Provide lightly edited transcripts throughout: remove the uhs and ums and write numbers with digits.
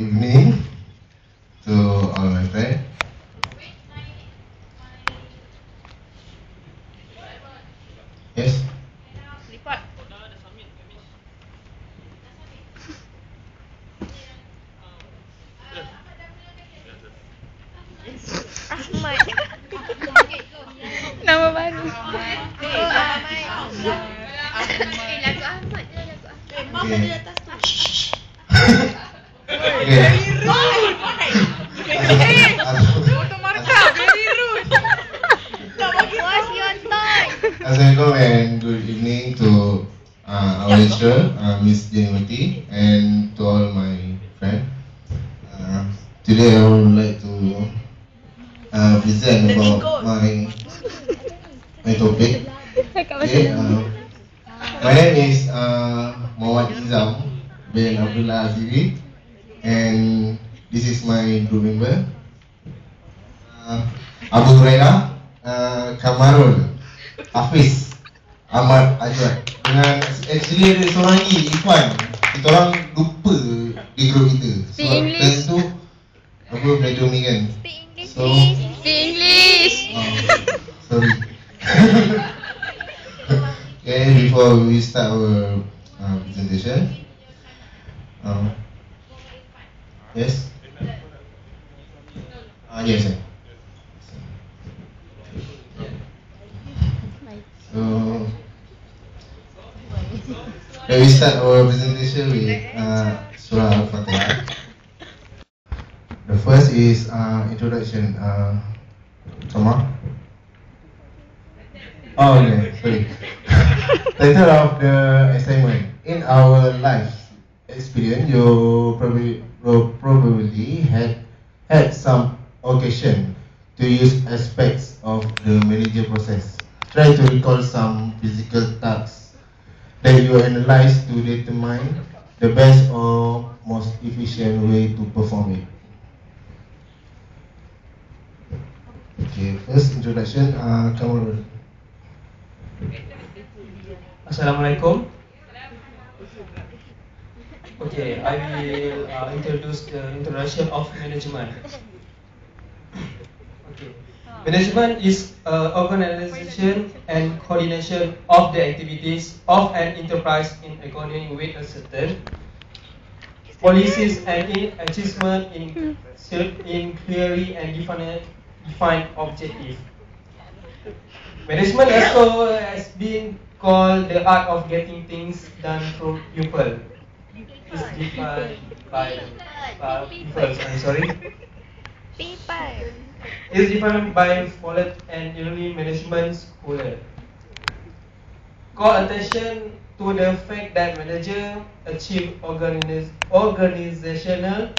evening to all my friends. Yes. Ahmad. Nama baru. Lagu Ahmad je, lagu Ahmad. Mak ada atas tu. Foto markah, very rude. What's your time? Assalamualaikum and good evening to our lecturer, Miss Jenny, and to all my friends. Today I would like to present about my topic. Okay, my name is Muhammad Izam bin Abdullah Aziri, and this is my group member, Abu Hurairah, Kamarul, Hafiz, Ahmad Ajwad. Dengan actually ada seorang lagi, Ifan. Kita orang lupa di grup kita. Speak English. Tu apa belajar ni kan. Speak English. Sorry. Okay, before we start our presentation, yes. Yes. So, let me start our presentation with Surah Al-Fatihah. The first is introduction. Sama? Oh, okay, sorry. Title of the assignment. In our life experience, you probably had some occasion to use aspects of the manager process. Try to recall some physical tasks that you analyze to determine the best or most efficient way to perform it. Okay, first introduction, Kamarul. Assalamualaikum. Okay, I will introduce the introduction of management. Okay, management is organization and coordination of the activities of an enterprise in accordance with a certain policies and in achievement in clearly and defined objective. Management also has been called the art of getting things done through people. It's defined by people. It's defined by Follett and early management scholar. Call attention to the fact that manager achieve organizational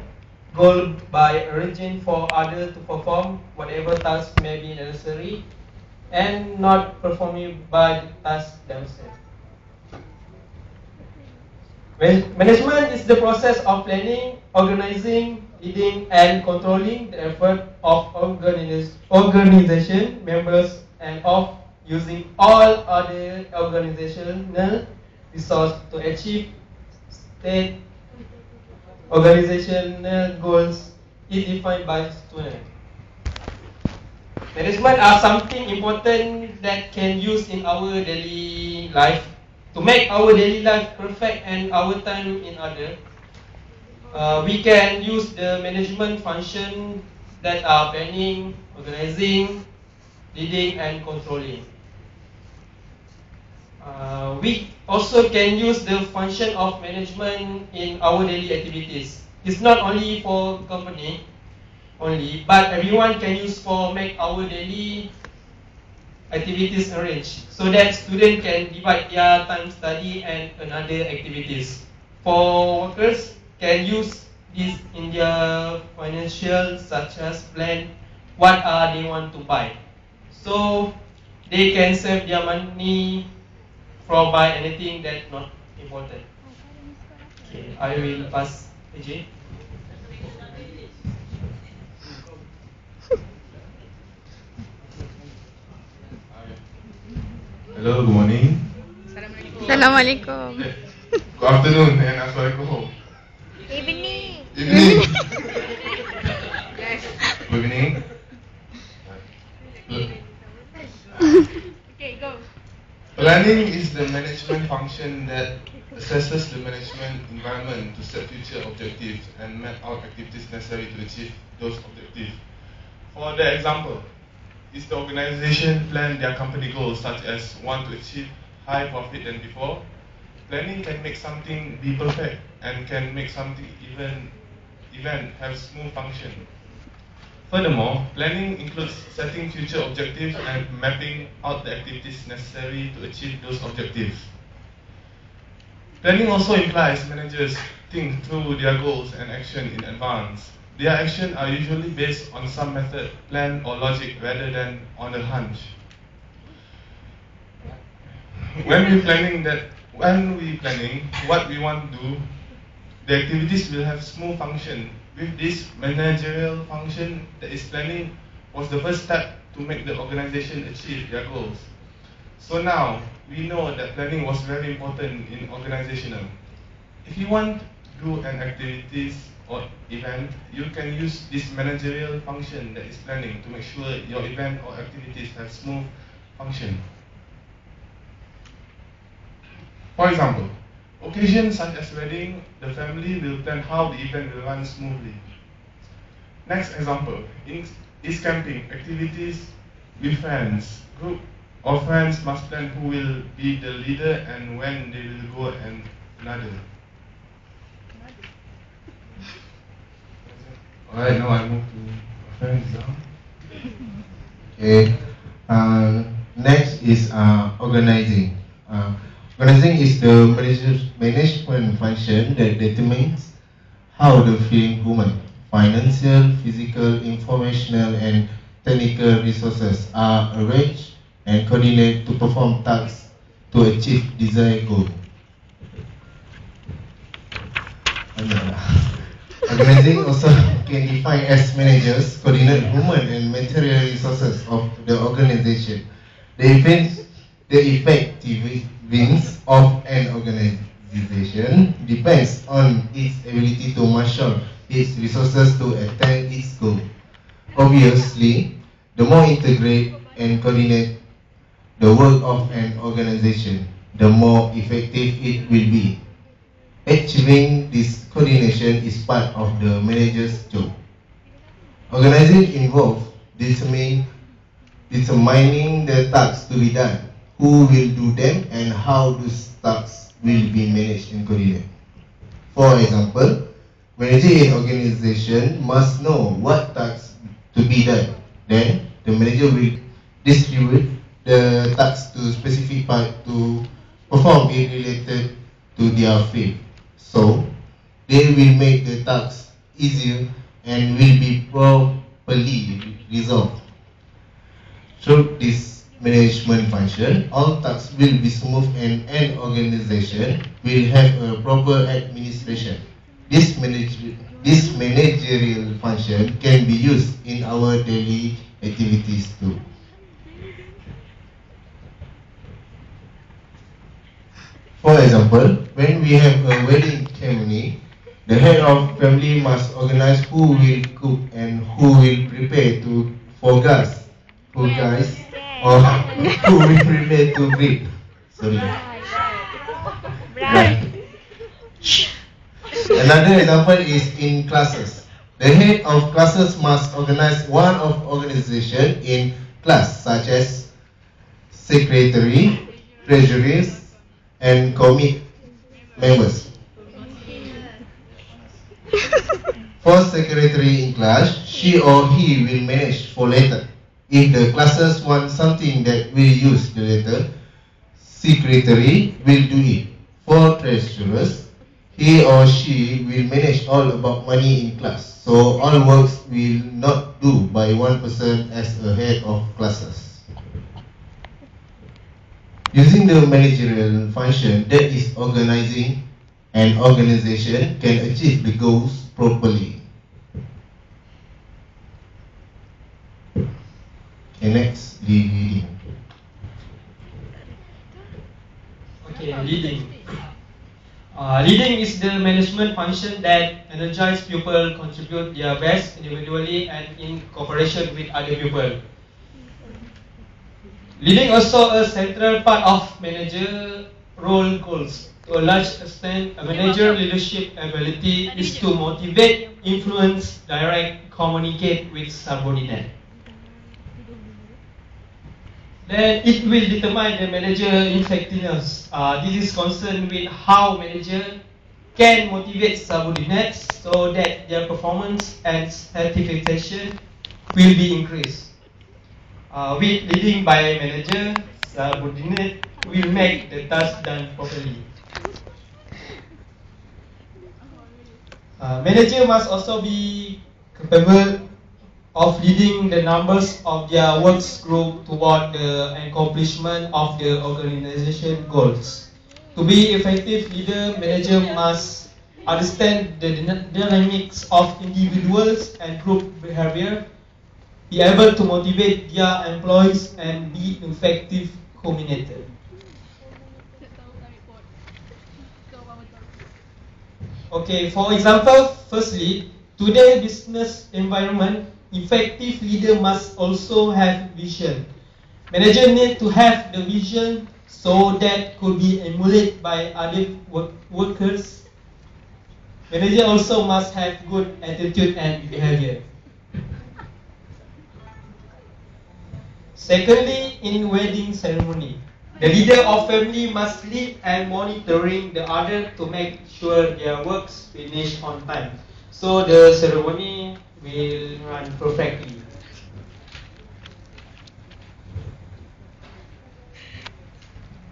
goal by arranging for others to perform whatever task may be necessary and not performing by the task themselves. Management is the process of planning, organizing, leading and controlling the effort of organization members and of using all other organizational resources to achieve state organizational goals is defined by students. Management are something important that can use in our daily life to make our daily life perfect and our time in order. We can use the management function that are planning, organizing, leading and controlling. We also can use the function of management in our daily activities. It's not only for company only, but everyone can use for make our daily activities arranged, so that students can divide their time study and another activities. For workers, can use this in their financial, such as plan what they want to buy, so they can save their money from buy anything that's not important. Okay, I will pass AJ. Hello, good morning. Assalamualaikum. Good afternoon and Assalamualaikum. Evening. Evening. Planning is the management function that assesses the management environment to set future objectives and map out activities necessary to achieve those objectives. For the example, is the organization plan their company goals such as want to achieve high profit than before? Planning can make something be perfect and can make something event have smooth function. Furthermore, planning includes setting future objectives and mapping out the activities necessary to achieve those objectives. Planning also implies managers think through their goals and action in advance. Their actions are usually based on some method, plan or logic rather than on a hunch. When we planning what we want to do, the activities will have smooth function. With this managerial function, that is planning was the first step to make the organization achieve their goals. So now, we know that planning was very important in organizational. If you want to do an activities or event, you can use this managerial function that is planning to make sure your event or activities have smooth function. For example, occasions such as wedding, the family will plan how the event will run smoothly. Next example is camping activities with friends. Group of friends must plan who will be the leader and when they will go and another. Alright, now I move to friends now. Okay. Next is organizing. Organizing is the management function that determines how the human, financial, physical, informational, and technical resources are arranged and coordinated to perform tasks to achieve desired goal. Organizing also can define as managers coordinate human and material resources of the organization. The effectiveness of an organization depends on its ability to marshal its resources to attain its goal. Obviously, the more integrate and coordinate the work of an organization, the more effective it will be. Achieving this coordination is part of the manager's job. Organizing involves determining the tasks to be done, who will do them, and how those tasks will be managed and coordinated. For example, managing an organization must know what tasks to be done. Then, the manager will distribute the tasks to specific part to perform it related to their field. So, they will make the tasks easier and will be properly resolved. Through this management function, all tasks will be smooth and an organization will have a proper administration. This managerial function can be used in our daily activities too. For example, when we have a wedding ceremony, the head of family must organize who will cook and who will prepare for guests. Or who will prepare to greet. Sorry. Right. Another example is in classes. The head of classes must organize one of organization in class, such as secretary, treasurers, and committee members. For secretary in class, she or he will manage for letter. If the classes want something that will use the letter, secretary will do it. For treasurers, he or she will manage all about money in class. So all works will not do by one person as a head of classes. Using the managerial function that is organizing, an organization can achieve the goals properly. Okay, next, leading. Okay, leading. Leading is the management function that energizes people contribute their best individually and in cooperation with other people. Leading also a central part of manager role goals. To a large extent, a manager leadership ability is to motivate, influence, direct, communicate with subordinate. Then it will determine the manager effectiveness. This is concerned with how manager can motivate subordinates so that their performance and satisfaction will be increased. With leading by a manager, subordinate will make the task done properly. Manager must also be capable of leading the numbers of their works group toward the accomplishment of the organization goals. To be effective leader, manager must understand the dynamics of individuals and group behavior, be able to motivate their employees, and be effective communicator. Okay, for example, firstly, today business environment, effective leader must also have vision. Manager need to have the vision so that could be emulated by other workers. Manager also must have good attitude and behavior. Secondly, in wedding ceremony, the leader of family must lead and monitoring the other to make sure their works finish on time. So the ceremony will run perfectly.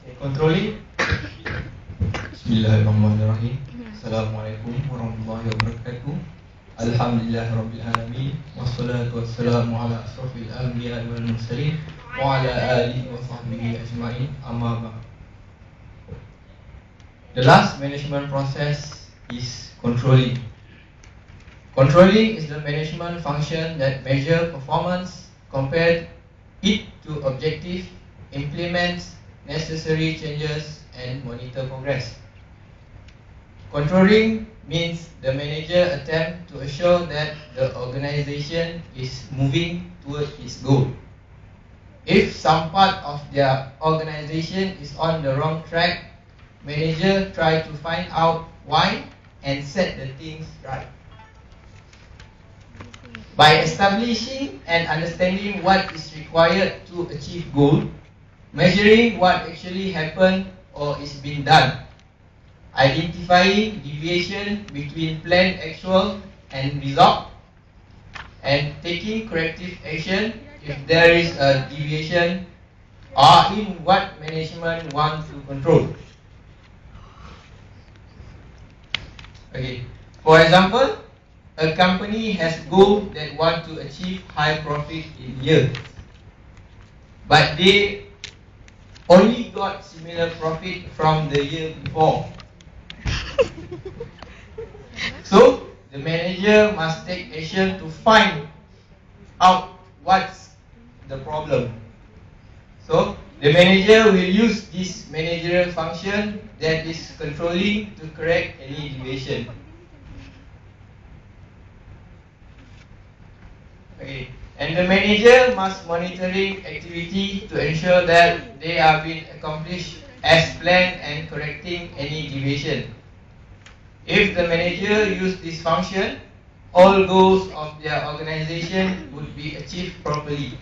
Okay, controlling. Bismillahirrahmanirrahim. Assalamualaikum warahmatullahi wabarakatuh. Alhamdulillahirabbil alamin. Wassalatu wassalamu ala asrofil anbiya wal mursalin wa ala alihi wa sahbihi ajma'in. Amma ba'd. The last management process is controlling. Controlling is the management function that measures performance, compares it to objective, implements necessary changes, and monitor progress. Controlling means the manager attempt to assure that the organization is moving toward its goal. If some part of their organization is on the wrong track, manager try to find out why and set the things right. By establishing and understanding what is required to achieve goal, measuring what actually happened or is being done, identifying deviation between planned actual and result, and taking corrective action if there is a deviation are in what management wants to control. Okay. For example, a company has goals that want to achieve high profit in year, but they only got similar profit from the year before. So, the manager must take action to find out what's the problem. So, the manager will use this managerial function that is controlling to correct any deviation. Okay. And the manager must monitoring activity to ensure that they are being accomplished as planned and correcting any deviation. If the manager use this function, all goals of their organization would be achieved properly.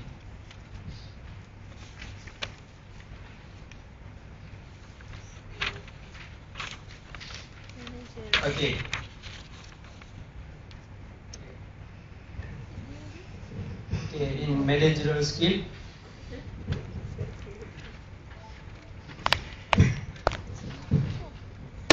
Okay. Okay, in managerial skill.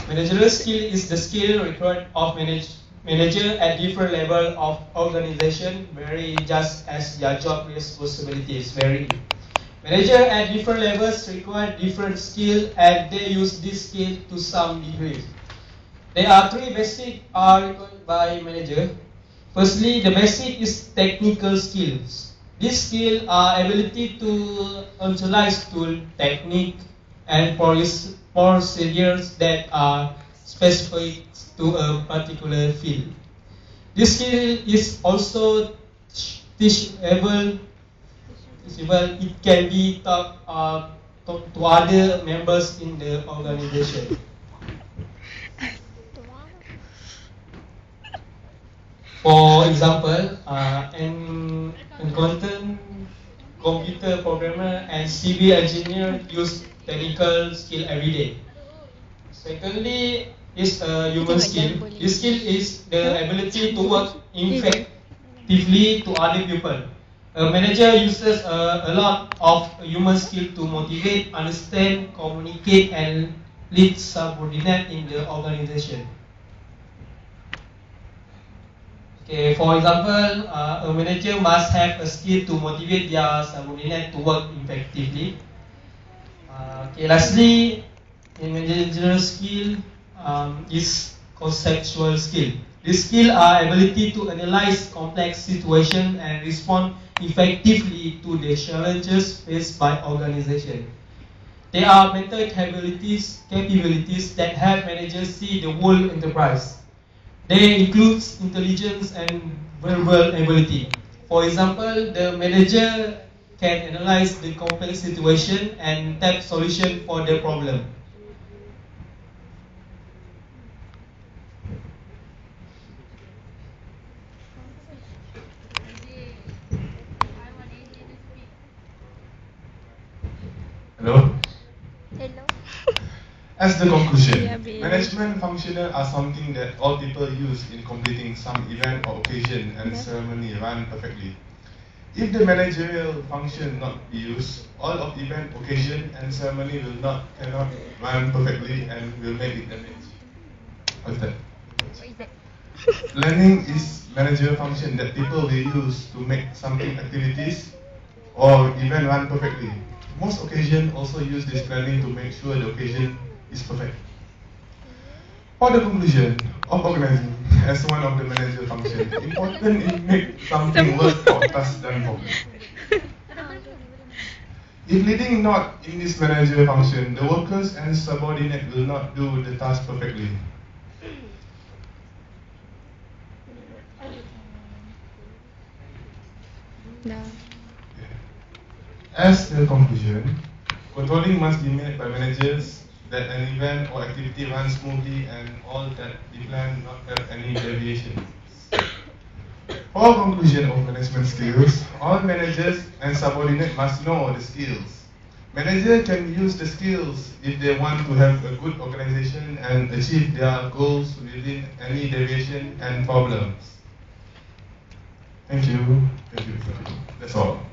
Managerial skill is the skill required of manager at different level of organization, vary just as their job responsibilities vary. Manager at different levels require different skill, and they use this skill to some degree. There are three basic are required by manager. Firstly, the basic is technical skills. These skills are ability to utilize tool, technique, and procedures that are specific to a particular field. This skill is also teachable. possible, it can be taught to other members in the organization. For example, an content computer programmer and civil engineer use technical skill every day. Secondly, is a human skill. This skill is the ability to work effectively to other people. A manager uses a lot of human skill to motivate, understand, communicate, and lead subordinate in the organization. Okay, for example, a manager must have a skill to motivate their subordinate to work effectively. Lastly, a managerial skill is conceptual skill. These skills are ability to analyze complex situations and respond effectively to the challenges faced by organization. They are mental capabilities that help managers see the whole enterprise. They include intelligence and verbal ability. For example, the manager can analyze the complex situation and type solution for the problem. Hello? Hello. As the conclusion, management functional are something that all people use in completing some event or occasion and ceremony run perfectly. If the managerial function not be used, all of event, occasion and ceremony cannot run perfectly and will make it damage. What's that? What is that? Planning is managerial function that people will use to make something activities or event run perfectly. Most occasions also use this planning to make sure the occasion is perfect. For the conclusion of organizing as one of the managerial functions, important is make something work or task done properly. If leading not in this managerial function, the workers and subordinate will not do the task perfectly. No. As the conclusion, controlling must be made by managers that an event or activity runs smoothly and all that the plan not have any deviations. For conclusion of management skills, all managers and subordinates must know the skills. Manager can use the skills if they want to have a good organization and achieve their goals within any deviation and problems. Thank you. Thank you. That's all.